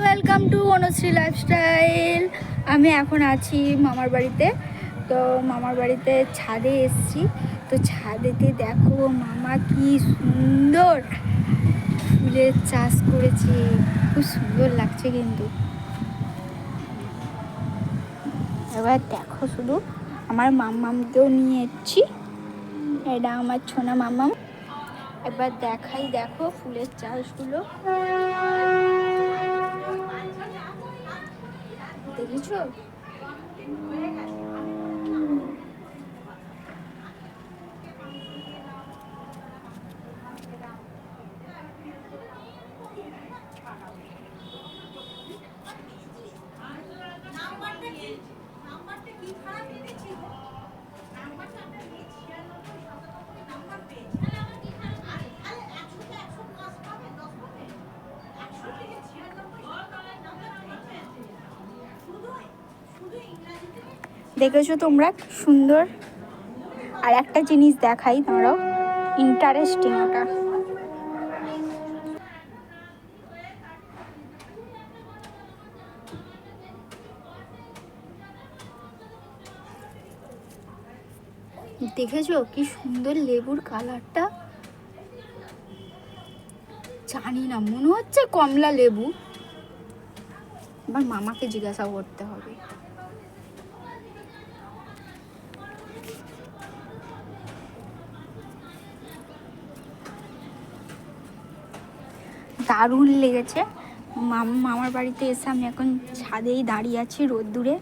Welcome to Anushree lifestyle. আমি এখন আছি মামার বাড়িতে। তো মামার বাড়িতে ছাদে এসছি। তো ছাদেতে দেখো মামা কি সুন্দর ফুলের চাষ করেছে, খুব সুন্দর লাগছে কিন্তু। এবার দেখো শুধু আমার মাম্মামকেও নিয়ে এসছি, এটা আমার ছোনা মাম্মাম। এবার দেখাই, দেখো ফুলের চাষগুলো দেখেছো? দেখেছো তোমরা সুন্দর। আর একটা জিনিস দেখাই, দাঁড়াও, ইন্টারেস্টিং ওটা। দেখেছো কি সুন্দর লেবুর কালারটা? জানি না, মনে হচ্ছে কমলা লেবু। এবার মামাকে জিজ্ঞাসা করতে হবে। দারুণ লেগেছে। মামার বাড়িতে এসে আমি এখন ছাদেই দাঁড়িয়ে আছি রোদ্দুরে।